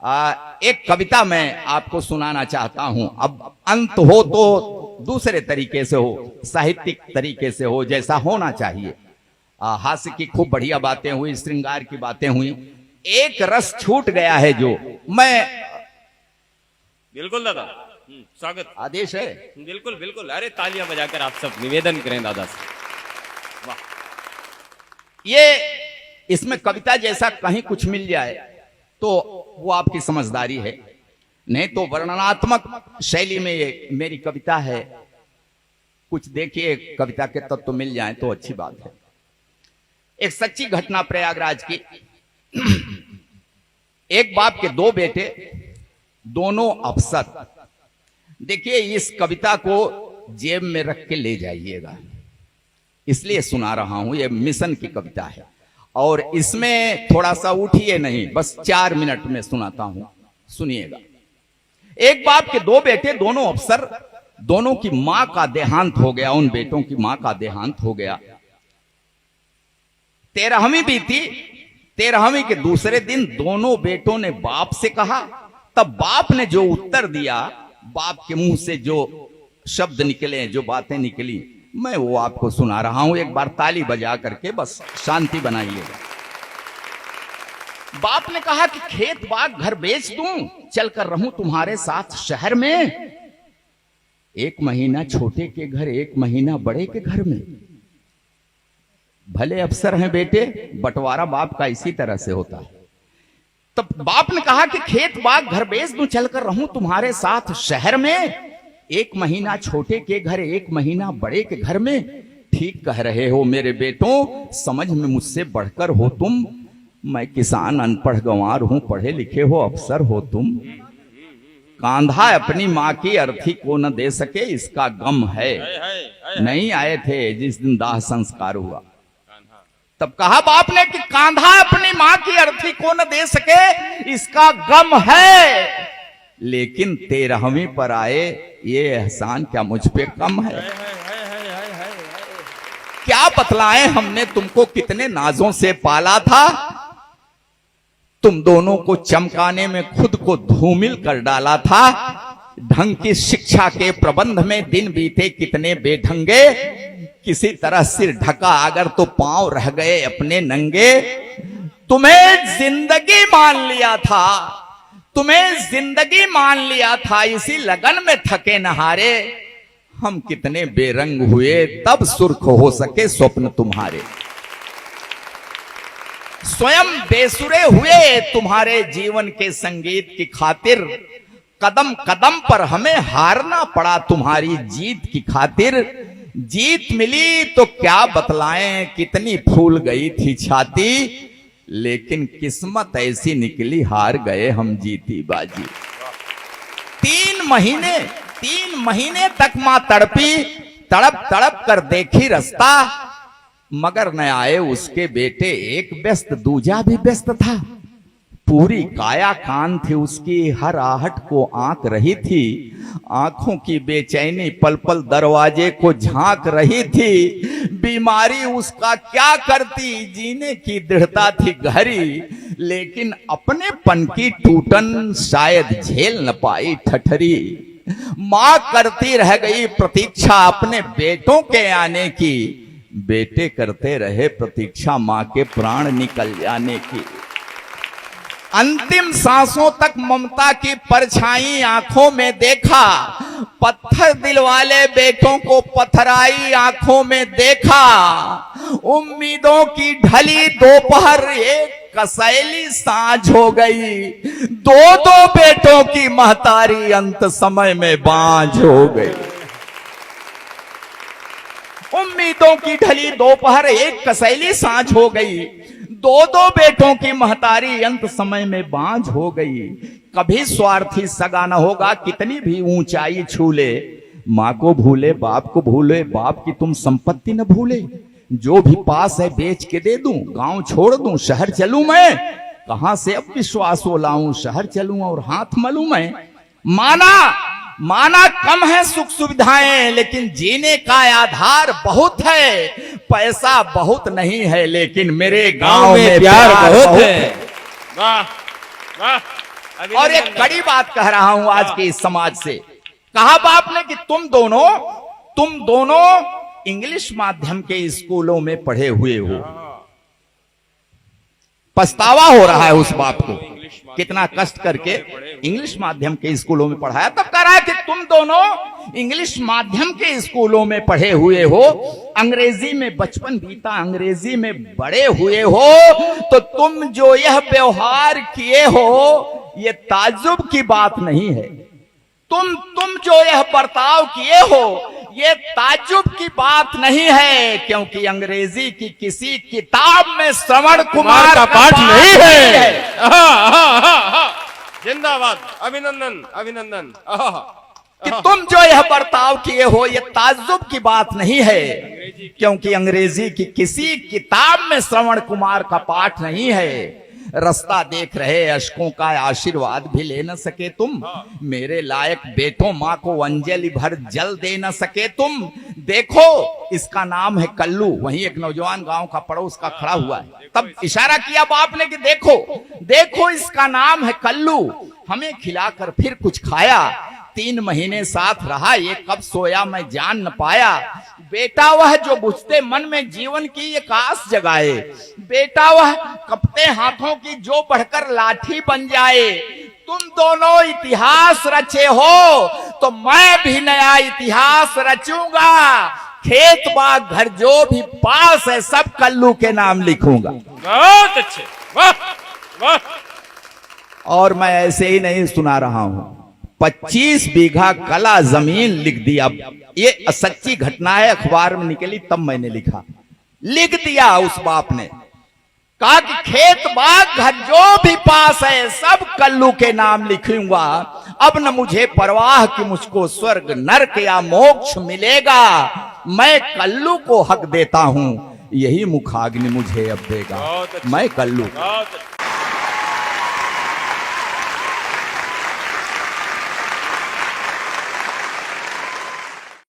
एक कविता मैं आपको सुनाना चाहता हूं। अब अंत हो तो दूसरे तरीके से हो, साहित्यिक तरीके से हो, जैसा होना चाहिए। हास्य की खूब बढ़िया बातें हुई, श्रृंगार की बातें हुई, एक रस छूट गया है जो मैं। बिल्कुल दादा, स्वागत, आदेश है। बिल्कुल बिल्कुल। अरे तालियां बजाकर आप सब निवेदन करें दादा से। वाह, ये इसमें कविता जैसा कहीं कुछ मिल जाए तो वो आपकी समझदारी है, नहीं तो वर्णनात्मक शैली में ये मेरी कविता है। कुछ देखिए कविता के तत्व तो मिल जाए तो अच्छी बात है। एक सच्ची घटना प्रयागराज की। एक बाप के दो बेटे, दोनों अफसर। देखिए इस कविता को जेब में रख के ले जाइएगा, इसलिए सुना रहा हूं। ये मिशन की कविता है और इसमें थोड़ा सा उठिए नहीं, बस 4 मिनट में सुनाता हूं, सुनिएगा। एक बाप के दो बेटे, दोनों अफसर, दोनों की मां का देहांत हो गया। उन बेटों की मां का देहांत हो गया। 13वीं बीती। 13वीं के दूसरे दिन दोनों बेटों ने बाप से कहा। तब बाप ने जो उत्तर दिया, बाप के मुंह से जो शब्द निकले, जो बातें निकली, मैं वो आपको सुना रहा हूं। एक बार ताली बजा करके बस शांति बनाइएगा। बाप ने कहा कि खेत बाग घर बेच दूं, चलकर रहूं तुम्हारे साथ शहर में। 1 महीना छोटे के घर, 1 महीना बड़े के घर में। भले अफसर हैं बेटे, बंटवारा बाप का इसी तरह से होता है। तब बाप ने कहा कि खेत बाग घर बेच दूं, चलकर रहूं तुम्हारे साथ शहर में। 1 महीना छोटे के घर, 1 महीना बड़े के घर में। ठीक कह रहे हो मेरे बेटों, समझ में मुझसे बढ़कर हो तुम। मैं किसान अनपढ़ गंवार हूं, पढ़े लिखे हो अफसर हो तुम। कांधा अपनी मां की अर्थी को न दे सके, इसका गम है। नहीं आए थे जिस दिन दाह संस्कार हुआ। तब कहा बाप ने कि कांधा अपनी मां की अर्थी को न दे सके, इसका गम है। लेकिन 13वीं पर आए, ये एहसान क्या मुझ पे कम है? क्या बतलाएं, हमने तुमको कितने नाजों से पाला था। तुम दोनों को चमकाने में खुद को धूमिल कर डाला था। ढंग की शिक्षा के प्रबंध में दिन बीते कितने बेढंगे। किसी तरह सिर ढका अगर तो पांव रह गए अपने नंगे। तुम्हें जिंदगी मान लिया था, तुम्हें जिंदगी मान लिया था, इसी लगन में थके नहारे। हम कितने बेरंग हुए, तब सुर्ख हो सके स्वप्न तुम्हारे। स्वयं बेसुरे हुए तुम्हारे जीवन के संगीत की खातिर। कदम कदम पर हमें हारना पड़ा तुम्हारी जीत की खातिर। जीत मिली तो क्या बतलाएं, कितनी फूल गई थी छाती। लेकिन किस्मत ऐसी निकली, हार गए हम जीती बाजी। 3 महीने तक मां तड़पी, तड़प तड़प कर देखी रास्ता। मगर न आए उसके बेटे, एक व्यस्त दूजा भी व्यस्त था। पूरी काया कान थी उसकी, हर आहट को आंक रही थी। आंखों की बेचैनी पल पल दरवाजे को झांक रही थी। बीमारी उसका क्या करती, जीने की दृढ़ता थी गहरी। लेकिन अपने पन की टूटन शायद झेल न पाई ठठरी। मां करती रह गई प्रतीक्षा अपने बेटों के आने की। बेटे करते रहे प्रतीक्षा मां के प्राण निकल जाने की। अंतिम सांसों तक ममता की परछाई आंखों में देखा। पत्थर दिल वाले बेटों को पथराई आंखों में देखा। उम्मीदों की ढली दोपहर, एक कसैली सांझ हो गई। 2 बेटों की महतारी अंत समय में बांझ हो गई। उम्मीदों की ढली दोपहर, एक कसैली सांझ हो गई। 2 बेटों की महतारी अंत समय में बांझ हो गई। कभी स्वार्थी सगा न होगा, कितनी भी ऊंचाई छू ले। माँ को भूले, बाप को भूले, बाप की तुम संपत्ति न भूले। जो भी पास है बेच के दे दूं, गांव छोड़ दूं, शहर चलूं मैं। कहां से अब विश्वास वो लाऊं, शहर चलूं और हाथ मलूं मैं। माना कम है सुख सुविधाएं, लेकिन जीने का आधार बहुत है। पैसा बहुत नहीं है, लेकिन मेरे गांव में प्यार बहुत है। वाह वाह, और एक कड़ी बात कह रहा हूं आज के इस समाज से। कहा बाप ने कि तुम दोनों इंग्लिश माध्यम के स्कूलों में पढ़े हुए हो। पछतावा हो रहा है उस बाप को, कितना कष्ट करके इंग्लिश माध्यम के स्कूलों में पढ़ाया। तब कह रहा है कि तुम दोनों इंग्लिश माध्यम के स्कूलों में पढ़े हुए हो, अंग्रेजी में बचपन बीता, अंग्रेजी में बड़े हुए हो, तो तुम जो यह व्यवहार किए हो ये ताज्जुब की बात नहीं है। तुम जो यह बर्ताव किए हो ये ताज्जुब की बात नहीं है, क्योंकि अंग्रेजी की किसी किताब में श्रवण कुमार का पाठ नहीं है। जिंदाबाद, अभिनंदन अभिनंदन। कि तुम जो यह बर्ताव किए हो ये ताज्जुब की बात नहीं है, क्योंकि अंग्रेजी की किसी किताब में श्रवण कुमार का पाठ नहीं है। रास्ता देख रहे अशकों का आशीर्वाद भी ले न सके तुम, मेरे लायक बेटों माँ को अंजलि भर जल दे न सके तुम। देखो इसका नाम है कल्लू। वहीं एक नौजवान गांव का पड़ोस का खड़ा हुआ है, तब इशारा किया बाप ने कि देखो इसका नाम है कल्लू, हमें खिलाकर फिर कुछ खाया, 3 महीने साथ रहा, ये कब सोया मैं जान न पाया। बेटा वह जो बुझते मन में जीवन की एक आस जगाए, बेटा वह कपते हाथों की जो बढ़कर लाठी बन जाए। तुम दोनों इतिहास रचे हो तो मैं भी नया इतिहास रचूंगा, खेत बाग घर जो भी पास है सब कल्लू के नाम लिखूंगा। बहुत अच्छे, वाह वाह। और मैं ऐसे ही नहीं सुना रहा हूं, 25 बीघा कला जमीन लिख दिया। ये सच्ची घटना है, अखबार में निकली तब मैंने लिख दिया उस बाप ने। कहा कि खेत बाग घर जो भी पास है सब कल्लू के नाम लिखूंगा। अब न मुझे परवाह कि मुझको स्वर्ग नरक या मोक्ष मिलेगा, मैं कल्लू को हक देता हूं, यही मुखाग्नि मुझे अब देगा। मैं कल्लू।